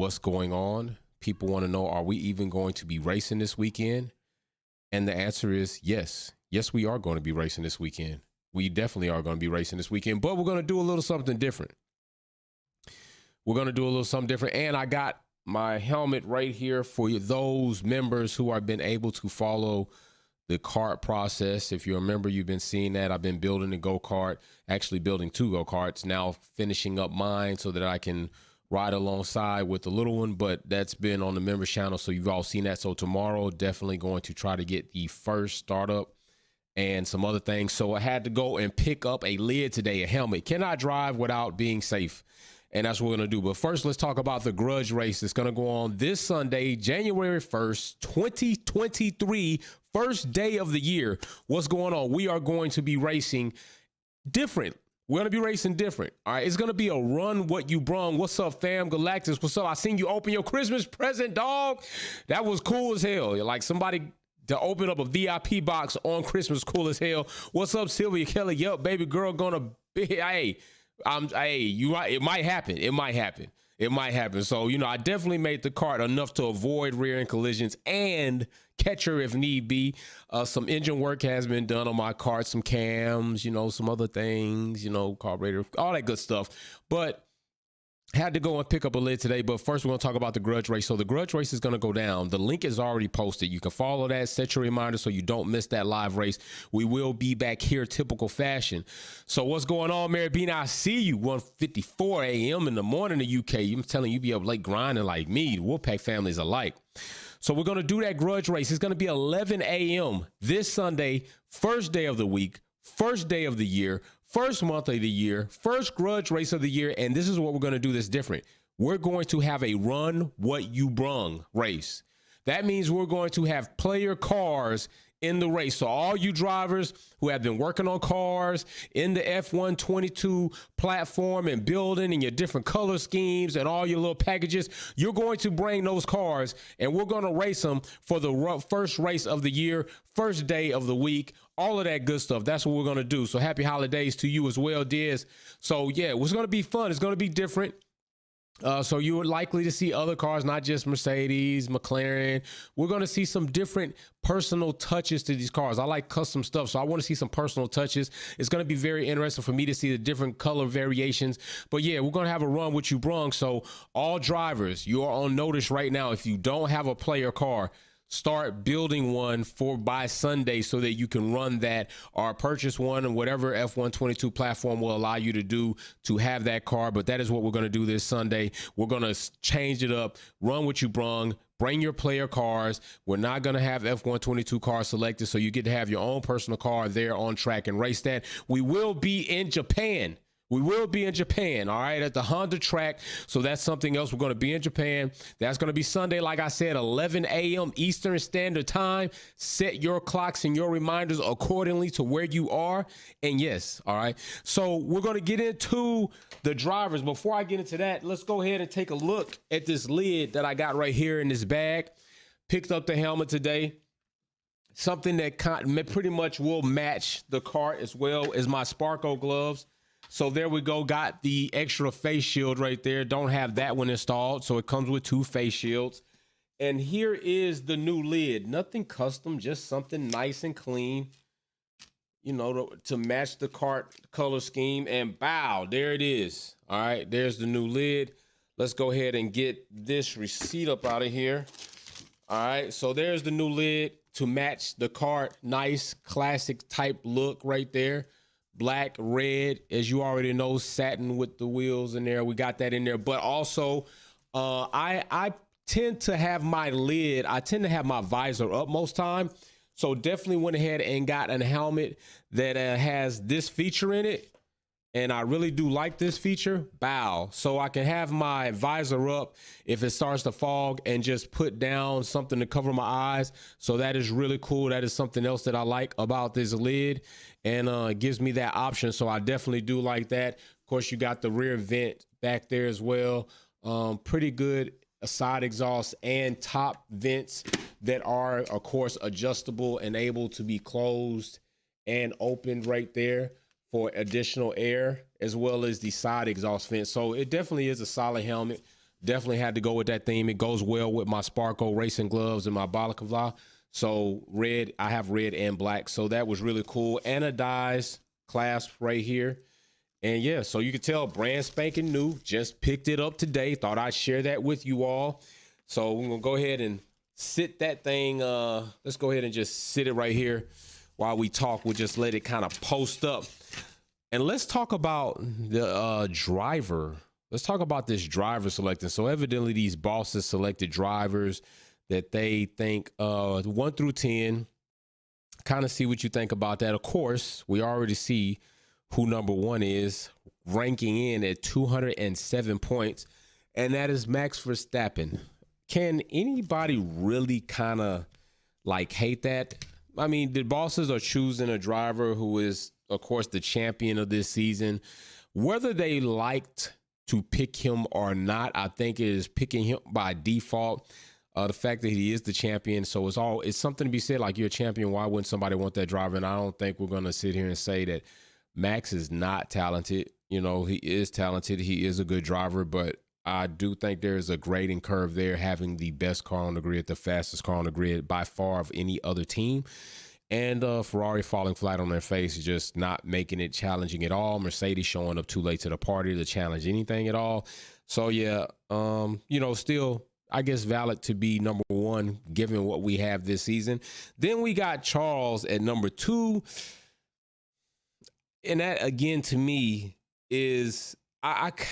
what's going on. People want to know, are we even going to be racing this weekend? And the answer is yes. Yes, we are going to be racing this weekend. We definitely are going to be racing this weekend, but we're going to do a little something different. We're going to do a little something different. And I got my helmet right here for you, those members who have been able to follow the kart process. If you remember, you've been seeing that I've been building a go-kart, actually building 2 go-karts, now finishing up mine so that I can ride alongside with the little one, but that's been on the members channel, so you've all seen that. So tomorrow, definitely going to try to get the first startup and some other things. So I had to go and pick up a lid today, a helmet. Cannot drive without being safe, and that's what we're going to do. But first, let's talk about the grudge race that's going to go on this Sunday, January 1st, 2023, first day of the year. What's going on? We are going to be racing different. We're going to be racing different. All right. It's going to be a run what you brung. What's up, fam? Galactus. What's up? I seen you open your Christmas present, dog. That was cool as hell. Like somebody to open up a VIP box on Christmas. Cool as hell. What's up, Sylvia Kelly? Yup, baby girl gonna be. Hey, you right. It might happen. It might happen. It might happen. So, you know, I definitely made the kart enough to avoid rear end collisions and catch her if need be. Some engine work has been done on my kart, some cams, you know, some other things, you know, carburetor, all that good stuff. But had to go and pick up a lid today. But first, we're going to talk about the grudge race. So the grudge race is going to go down. The link is already posted. You can follow that, set your reminder so you don't miss that live race. We will be back here, typical fashion. So what's going on, Mary Bean? I see you, 1:54 a.m. in the morning in the UK. I'm telling you, be up late grinding like me. The Wolfpack families alike. So we're going to do that grudge race. It's going to be 11 a.m. this Sunday, first day of the week, first day of the year, first month of the year, first grudge race of the year. And this is what we're going to do that's different. We're going to have a run what you brung race. That means we're going to have player cars in the race. So all you drivers who have been working on cars in the F122 platform and building and your different color schemes and all your little packages, you're going to bring those cars and we're going to race them for the first race of the year, first day of the week, all of that good stuff. That's what we're going to do. So happy holidays to you as well, Diz. So yeah, it's going to be fun. It's going to be different. So you are likely to see other cars, not just Mercedes, McLaren. We're going to see some different personal touches to these cars. I like custom stuff, so I want to see some personal touches. It's going to be very interesting for me to see the different color variations. But yeah, we're going to have a run with you brung. So all drivers, you are on notice right now. If you don't have a player car, start building one by Sunday so that you can run that or purchase one, and whatever F122 platform will allow you to do to have that car. But that is what we're going to do this Sunday. We're going to change it up, run what you brung, bring your player cars. We're not going to have F122 cars selected, so you get to have your own personal car there on track and race that. We will be in Japan. We will be in Japan, all right, at the Honda track. So that's something else. We're going to be in Japan. That's going to be Sunday, like I said, 11 a.m. Eastern Standard Time. Set your clocks and your reminders accordingly to where you are. And yes, all right. So we're going to get into the drivers. Before I get into that, let's go ahead and take a look at this lid that I got right here in this bag. Picked up the helmet today. Something that pretty much will match the kart as well as my Sparko gloves. So there we go. Got the extra face shield right there. Don't have that one installed. So it comes with 2 face shields. And here is the new lid. Nothing custom, just something nice and clean, you know, to match the kart color scheme. And bow, there it is. All right, there's the new lid. Let's go ahead and get this receipt up out of here. All right, so there's the new lid to match the kart. Nice classic type look right there. Black, red, as you already know, satin with the wheels in there. We got that in there. But also, I tend to have my lid, I tend to have my visor up most time. So definitely went ahead and got a helmet that has this feature in it. And I really do like this feature, bow. So I can have my visor up if it starts to fog and just put down something to cover my eyes. So that is really cool. That is something else that I like about this lid, and it gives me that option. So I definitely do like that. Of course, you got the rear vent back there as well. Pretty good side exhaust and top vents that are, of course, adjustable and able to be closed and opened right there for additional air, as well as the side exhaust vent. So it definitely is a solid helmet. definitely had to go with that theme. It goes well with my Sparko racing gloves and my balaclava. So red, I have red and black. So that was really cool. Anodized clasp right here. And yeah, so you can tell brand spanking new. Just picked it up today. Thought I'd share that with you all. So we're going to go ahead and sit that thing. Let's go ahead and just sit it right here while we talk. We'll just let it kind of post up. And let's talk about the driver. Let's talk about this driver selecting. So evidently these bosses selected drivers that they think 1 through 10. Kind of see what you think about that. Of course, we already see who number 1 is, ranking in at 207 points, and that is Max Verstappen. Can anybody really kind of like hate that? I mean, the bosses are choosing a driver who is, of course, the champion of this season. Whether they liked to pick him or not, I think it is picking him by default. The fact that he is the champion, so it's something to be said. Like, you're a champion, why wouldn't somebody want that driver? And I don't think we're going to sit here and say that Max is not talented. You know, he is talented. He is a good driver, but I do think there is a grading curve there, having the best car on the grid, the fastest car on the grid by far of any other team. And Ferrari falling flat on their face, just not making it challenging at all. Mercedes showing up too late to the party to challenge anything at all. So yeah, still, I guess, valid to be number 1, given what we have this season. Then we got Charles at number 2. And that, again, to me is, this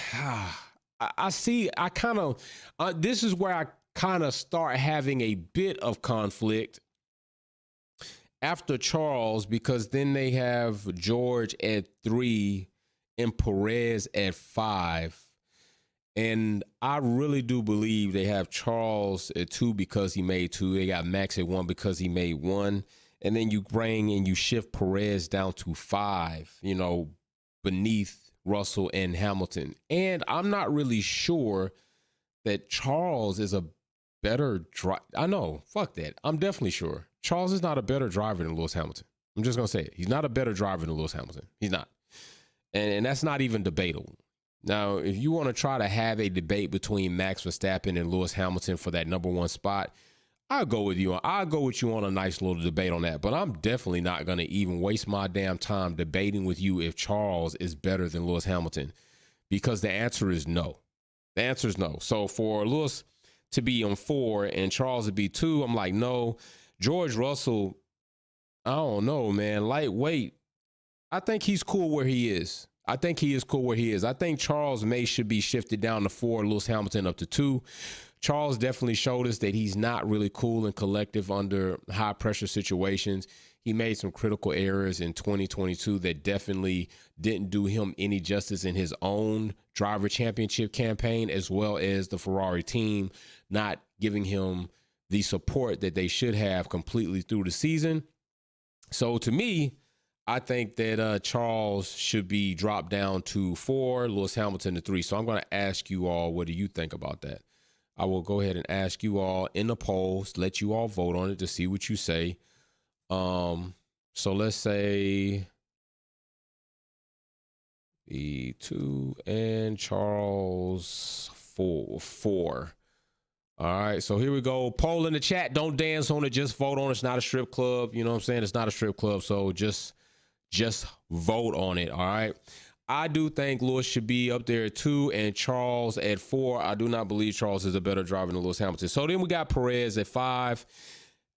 is where I kind of start having a bit of conflict after Charles, because then they have George at 3 and Perez at 5. And I really do believe they have Charles at 2 because he made 2. They got Max at 1 because he made 1. And then you bring and you shift Perez down to 5, beneath Russell and Hamilton. And I'm not really sure that Charles is a better driver. I know, fuck that. I'm definitely sure Charles is not a better driver than Lewis Hamilton. I'm just going to say it. He's not a better driver than Lewis Hamilton. He's not. And that's not even debatable. Now, if you want to try to have a debate between Max Verstappen and Lewis Hamilton for that number 1 spot, I'll go with you on a nice little debate on that. But I'm definitely not going to even waste my damn time debating with you if Charles is better than Lewis Hamilton, because the answer is no. The answer is no. So for Lewis to be on 4 and Charles to be 2, I'm like, no. George Russell, I don't know, man. Lightweight, I think he's cool where he is. I think Charles should be shifted down to 4, Lewis Hamilton up to 2. Charles definitely showed us that he's not really cool and collective under high pressure situations. He made some critical errors in 2022 that definitely didn't do him any justice in his own driver championship campaign, as well as the Ferrari team not giving him the support that they should have completely through the season. So to me, I think that Charles should be dropped down to 4, Lewis Hamilton to 3. So I'm going to ask you all, what do you think about that? I will go ahead and ask you all in the polls, let you all vote on it to see what you say. So let's say the 2 and Charles 4. All right, so here we go. Poll in the chat. Don't dance on it. Just vote on it. It's not a strip club. You know what I'm saying? It's not a strip club. So just vote on it. All right. I do think Lewis should be up there at 2 and Charles at 4. I do not believe Charles is a better driver than Lewis Hamilton. So then we got Perez at 5.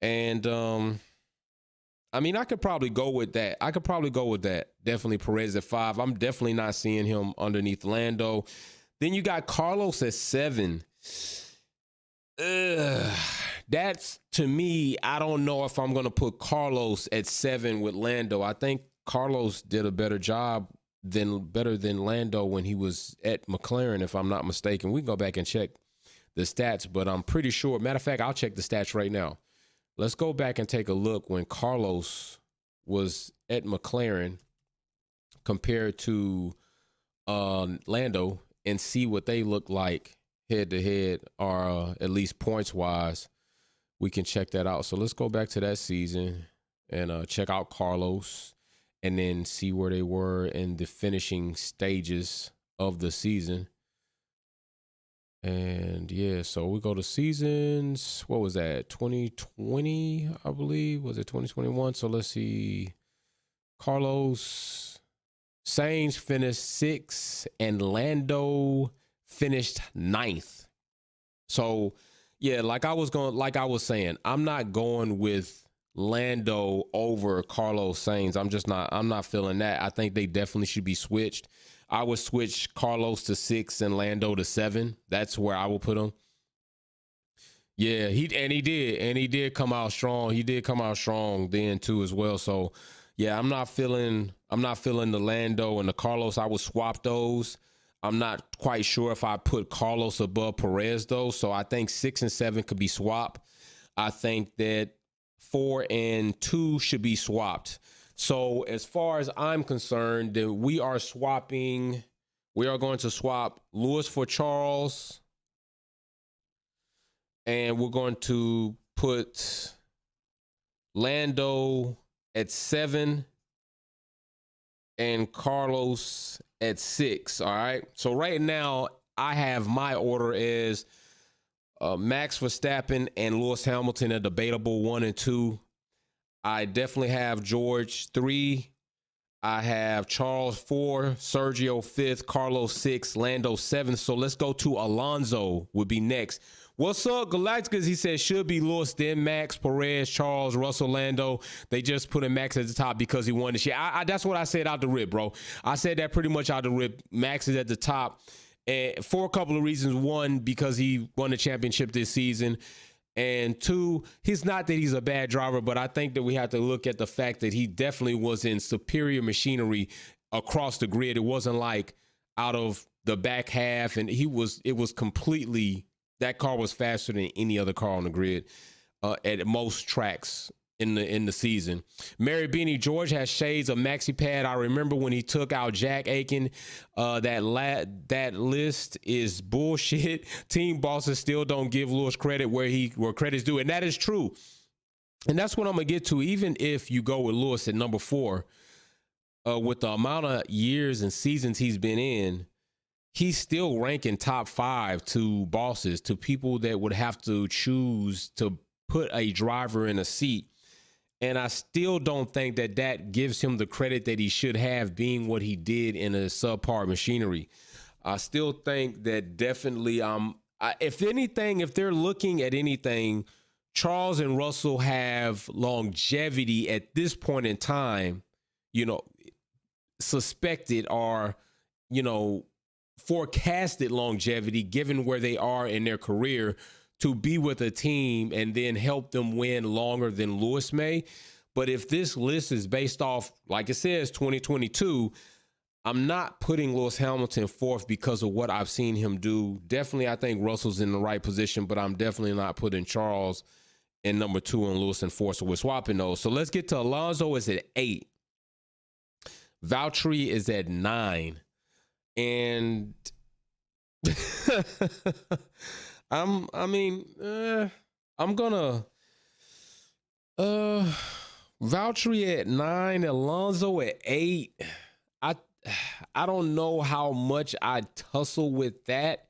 And I could probably go with that. Definitely Perez at 5. I'm definitely not seeing him underneath Lando. Then you got Carlos at 7. That's, to me, I don't know if I'm going to put Carlos at 7 with Lando. I think Carlos did a better than Lando when he was at McLaren, if I'm not mistaken. We can go back and check the stats, but I'm pretty sure. Matter of fact, I'll check the stats right now. Let's go back and take a look when Carlos was at McLaren compared to Lando and see what they look like head to head, or at least points wise. We can check that out. So let's go back to that season and check out Carlos and then see where they were in the finishing stages of the season. And yeah, so we go to seasons. What was that? 2020, I believe. Was it 2021? So let's see. Carlos Sainz finished 6th and Lando finished 9th. So yeah, like I was saying, I'm not going with Lando over Carlos Sainz. I'm not feeling that. I think they definitely should be switched. I would switch Carlos to 6 and Lando to 7. That's where I will put him. Yeah, he did come out strong. He did come out strong then too as well. So yeah, I'm not feeling the Lando and the Carlos. I would swap those. I'm not quite sure if I put Carlos above Perez though. So I think 6 and 7 could be swapped. I think that 4 and 2 should be swapped. So as far as I'm concerned, then we are going to swap Lewis for Charles. And we're going to put Lando at 7 and Carlos at 6. All right. So right now I have my order as Max Verstappen and Lewis Hamilton, a debatable 1 and 2. I definitely have George 3. I have Charles 4, Sergio 5th, Carlos 6, Lando 7. So let's go to Alonso would be next. What's up, Galacticus? He said should be Lewis, then Max, Perez, Charles, Russell, Lando. They just put in Max at the top because he won the shit. That's what I said out the rip, bro. I said that pretty much out the rip. Max is at the top, and for a couple of reasons. One, because he won the championship this season. And 2, he's not that he's a bad driver, but I think that we have to look at the fact that he definitely was in superior machinery across the grid. It wasn't like out of the back half, and it was completely, that car was faster than any other car on the grid at most tracks in the season. Mary Beanie, George has shades of maxi pad. I remember when he took out Jack Aiken. That list is bullshit. Team bosses still don't give Lewis credit where credit's due, and that is true. And that's what I'm gonna get to. Even if you go with Lewis at number 4, with the amount of years and seasons he's been in, he's still ranking top 5 to bosses, to people that would have to choose to put a driver in a seat. And I still don't think that gives him the credit that he should have, being what he did in a subpar machinery. I still think that definitely, if anything, if they're looking at anything, Charles and Russell have longevity at this point in time, suspected or, forecasted longevity given where they are in their career, to be with a team and then help them win longer than Lewis may. But if this list is based off, like it says, 2022, I'm not putting Lewis Hamilton 4th because of what I've seen him do. Definitely, I think Russell's in the right position, but I'm definitely not putting Charles in number 2 and Lewis in 4. So we're swapping those. So let's get to Alonso is at 8. Valtteri is at 9. And I'm gonna Valtteri at 9, Alonso at 8. I don't know how much I tussle with that.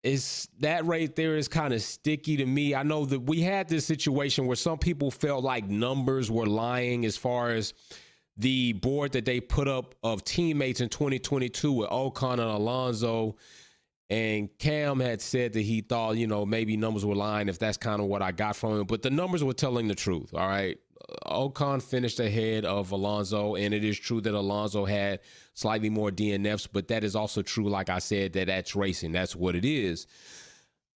Is that right there is kind of sticky to me. I know that we had this situation where some people felt like numbers were lying as far as the board that they put up of teammates in 2022 with Ocon and Alonso. And Cam had said that he thought, maybe numbers were lying, if that's kind of what I got from him. But the numbers were telling the truth, all right? Ocon finished ahead of Alonso, and it is true that Alonso had slightly more DNFs, but that is also true, like I said, that's racing. That's what it is.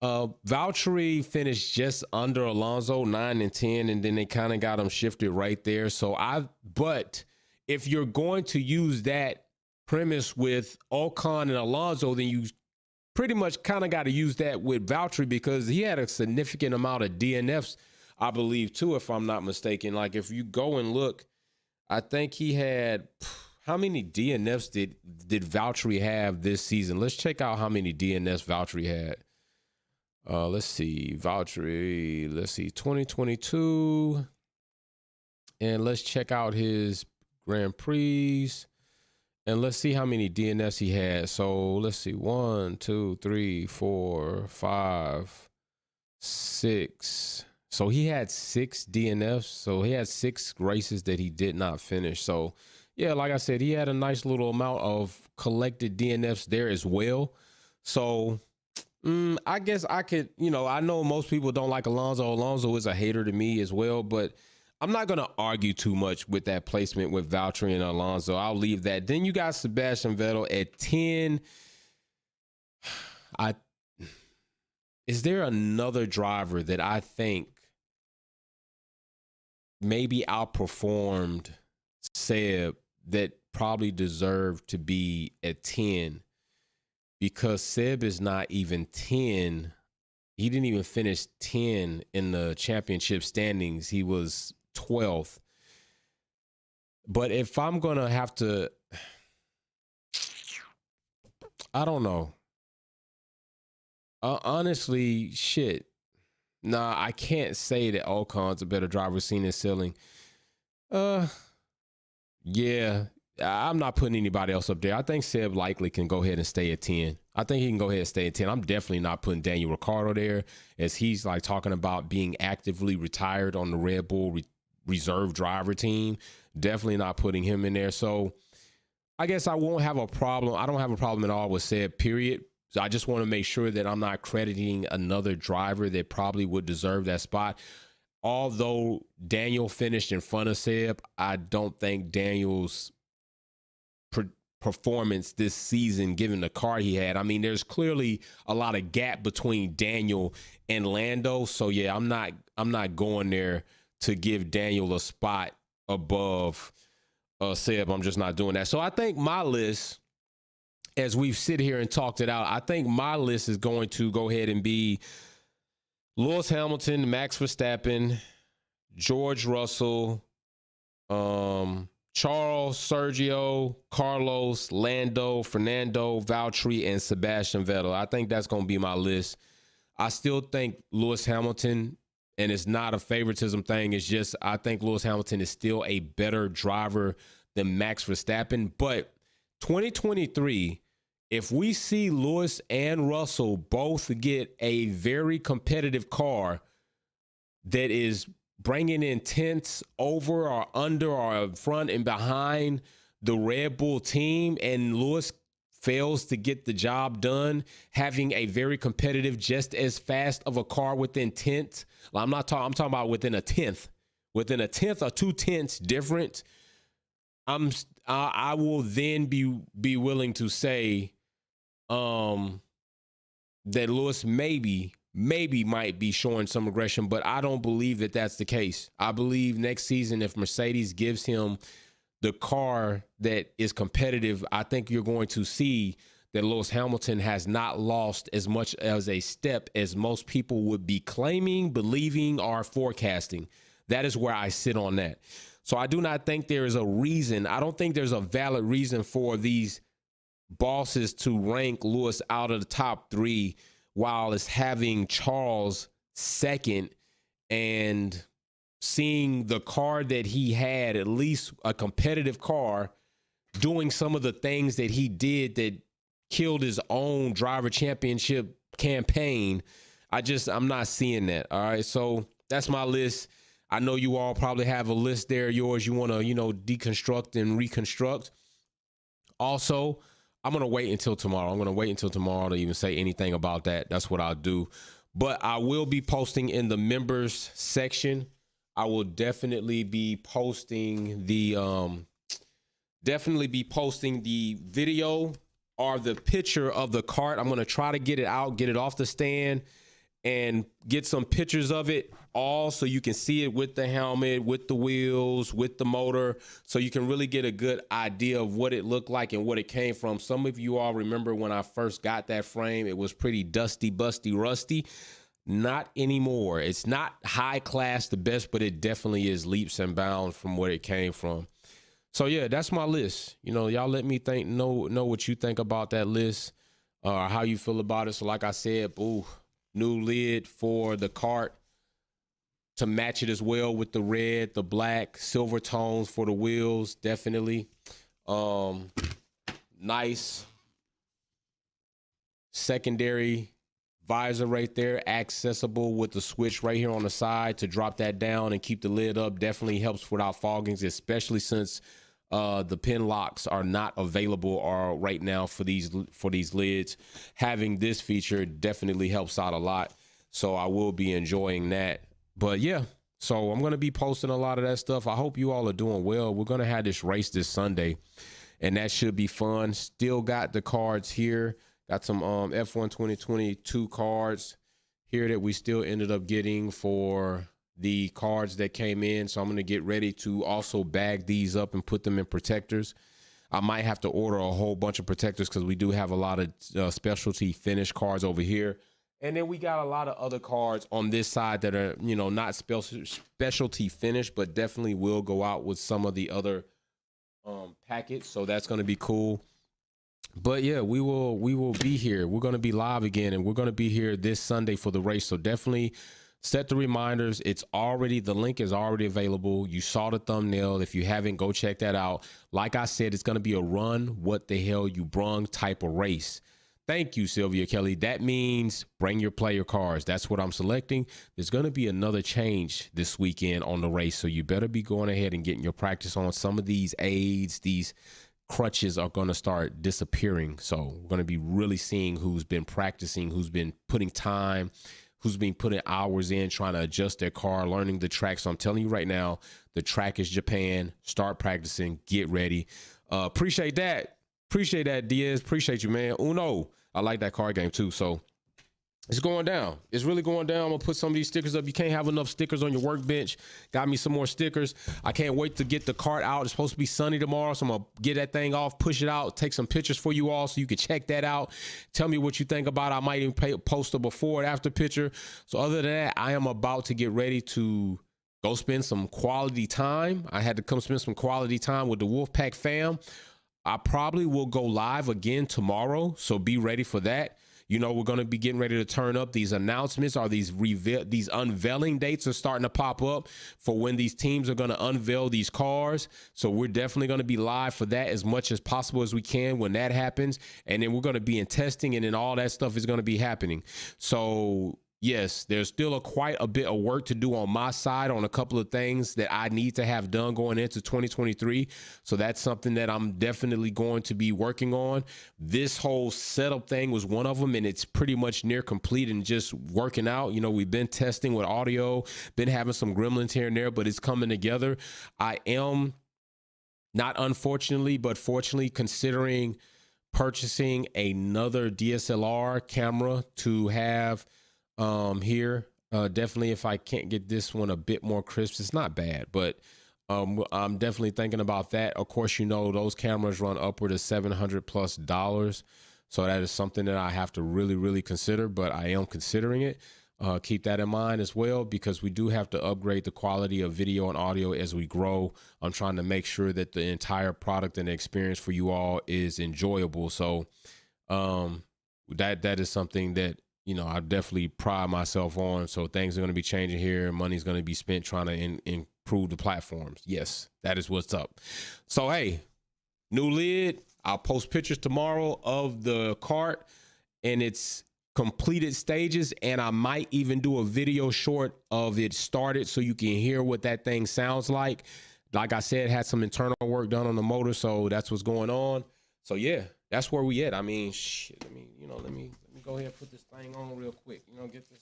Valtteri finished just under Alonso, 9 and 10, and then they kind of got him shifted right there. But if you're going to use that premise with Ocon and Alonso, then you pretty much kind of got to use that with Valtteri, because he had a significant amount of DNFs, I believe, too, if I'm not mistaken. Like, if you go and look, I think he had, how many DNFs did Valtteri have this season? Let's check out how many DNFs Valtteri had. Let's see, Valtteri, 2022. And let's check out his Grand Prix. And let's see how many DNFs he had. So let's see. 1, 2, 3, 4, 5, 6. So he had 6 DNFs. So he had 6 races that he did not finish. So yeah, like I said, he had a nice little amount of collected DNFs there as well. So I guess I could, I know most people don't like Alonso. Alonso is a hater to me as well, but I'm not going to argue too much with that placement with Valtteri and Alonso. I'll leave that. Then you got Sebastian Vettel at 10. Is there another driver that I think maybe outperformed Seb that probably deserved to be at 10? Because Seb is not even 10. He didn't even finish 10 in the championship standings. He was 12th. But if I'm going to have to, I don't know. Honestly, shit. Nah, I can't say that Ocon's a better driver seeing his ceiling. Yeah, I'm not putting anybody else up there. I think Seb likely can go ahead and stay at 10. I think he can go ahead and stay at 10. I'm definitely not putting Daniel Ricciardo there, as he's like talking about being actively retired on the Red Bull reserve driver team. Definitely not putting him in there. So I guess I won't have a problem. I don't have a problem at all with Seb, period. So I just want to make sure that I'm not crediting another driver that probably would deserve that spot. Although Daniel finished in front of Seb, I don't think Daniel's performance this season, given the car he had, I mean, there's clearly a lot of gap between Daniel and Lando. So yeah, I'm not going there to give Daniel a spot above Seb. I'm just not doing that. So I think my list, as we've sit here and talked it out, I think my list is going to go ahead and be Lewis Hamilton, Max Verstappen, George Russell, Charles, Sergio, Carlos, Lando, Fernando, Valtteri, and Sebastian Vettel. I think that's going to be my list. I still think Lewis Hamilton, and it's not a favoritism thing, it's just I think Lewis Hamilton is still a better driver than Max Verstappen. But 2023, if we see Lewis and Russell both get a very competitive car that is bringing in tenths over or under or front and behind the Red Bull team, and Lewis fails to get the job done, having a very competitive, just as fast of a car within tenths. I'm talking about within a tenth or 2 tenths different. I will then be willing to say that Lewis maybe might be showing some aggression, but I don't believe that that's the case. I believe next season, if Mercedes gives him the car that is competitive, I think you're going to see that Lewis Hamilton has not lost as much as a step as most people would be claiming, believing, or forecasting. That is where I sit on that. So I do not think there is a reason. I don't think there's a valid reason for these bosses to rank Lewis out of the top 3 while it's having Charles second and seeing the car that he had, at least a competitive car, doing some of the things that he did that killed his own driver championship campaign. I'm not seeing that. All right. So that's my list. I know you all probably have a list there, yours, you want to, deconstruct and reconstruct. Also, I'm going to wait until tomorrow. I'm going to wait until tomorrow to even say anything about that. That's what I'll do. But I will be posting in the members section. I will definitely be posting the video or the picture of the cart. I'm going to try to get it out, get it off the stand, and get some pictures of it all so you can see it with the helmet, with the wheels, with the motor, so you can really get a good idea of what it looked like and what it came from. Some of you all remember when I first got that frame, it was pretty dusty, busty, rusty. Not anymore. It's not high class, the best, but it definitely is leaps and bounds from where it came from. So yeah, that's my list. Y'all let me know what you think about that list, or how you feel about it. So like I said, new lid for the cart to match it as well with the red, the black, silver tones for the wheels. Definitely. Nice secondary visor right there, accessible with the switch right here on the side to drop that down and keep the lid up. Definitely helps without foggings, especially since the pin locks are not available right now for these lids. Having this feature definitely helps out a lot, so I will be enjoying that. But yeah, so I'm going to be posting a lot of that stuff. I hope you all are doing well. We're going to have this race this Sunday, and that should be fun. Still got the cards here. Got some F1 2022 cards here that we still ended up getting for the cards that came in. So I'm going to get ready to also bag these up and put them in protectors. I might have to order a whole bunch of protectors because we do have a lot of specialty finish cards over here. And then we got a lot of other cards on this side that are, you know, not specialty finish, but definitely will go out with some of the other packets. So that's going to be cool. But yeah, we will be here. We're going to be live again, and we're going to be here this Sunday for the race. So definitely set the reminders. The link is already available. You saw the thumbnail. If you haven't, go check that out. Like I said, it's going to be a run what the hell you brung type of race. Thank you, Sylvia Kelly. That means bring your player cards. That's what I'm selecting. There's going to be another change this weekend on the race, so you better be going ahead and getting your practice on. Some of these aids, these crutches are going to start disappearing. So we're going to be really seeing who's been practicing, who's been putting time, who's been putting hours in trying to adjust their car, learning the track. So I'm telling you right now, the track is Japan. Start practicing, get ready. Appreciate that, Diaz. Appreciate you, man. Uno, I like that card game too. So it's going down. It's really going down. I'm going to put some of these stickers up. You can't have enough stickers on your workbench. Got me some more stickers. I can't wait to get the cart out. It's supposed to be sunny tomorrow, so I'm going to get that thing off, push it out, take some pictures for you all so you can check that out. Tell me what you think about it. I might even post a before and after picture. So other than that, I am about to get ready to go spend some quality time. I had to come spend some quality time with the Wolfpack fam. I probably will go live again tomorrow, so be ready for that. You know, we're going to be getting ready to turn up. These announcements or these unveiling dates are starting to pop up for when these teams are going to unveil these cars. So we're definitely going to be live for that as much as possible as we can when that happens. And then we're going to be in testing, and then all that stuff is going to be happening. So yes, there's still quite a bit of work to do on my side on a couple of things that I need to have done going into 2023. So that's something that I'm definitely going to be working on. This whole setup thing was one of them, and it's pretty much near complete and just working out. You know, we've been testing with audio, been having some gremlins here and there, but it's coming together. I am not unfortunately, but fortunately considering purchasing another DSLR camera to have here. Definitely if I can't get this one a bit more crisp, it's not bad, but I'm definitely thinking about that. Of course, you know, those cameras run upward of $700+. So that is something that I have to really, really consider, but I am considering it. Keep that in mind as well, because we do have to upgrade the quality of video and audio as we grow. I'm trying to make sure that the entire product and experience for you all is enjoyable. So that is something that, you know, I definitely pride myself on. So things are going to be changing here. Money's going to be spent trying to improve the platforms. Yes, that is what's up. So, hey, new lid. I'll post pictures tomorrow of the cart and its completed stages. And I might even do a video short of it started so you can hear what that thing sounds like. Like I said, had some internal work done on the motor. So that's what's going on. So, yeah, that's where we at. I mean, shit, let me go ahead and put this thing on real quick. You know, get this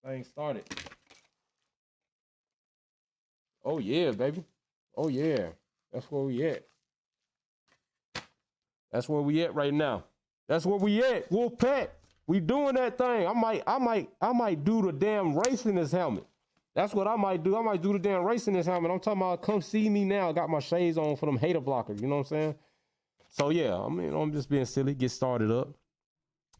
thing started. Oh, yeah, baby. Oh, yeah. That's where we at. That's where we at right now. That's where we at. Wolfpack. We doing that thing. I might do the damn race in this helmet. That's what I might do. I might do the damn race in this helmet. I'm talking about come see me now. I got my shades on for them hater blockers. You know what I'm saying? So, yeah, I mean, I'm just being silly. Get started up.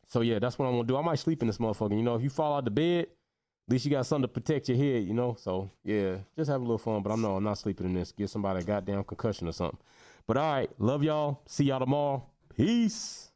So, yeah, that's what I'm going to do. I might sleep in this motherfucker. You know, if you fall out the bed, at least you got something to protect your head, you know? So, yeah, just have a little fun. But I'm not sleeping in this. Get somebody a goddamn concussion or something. But, all right, love y'all. See y'all tomorrow. Peace.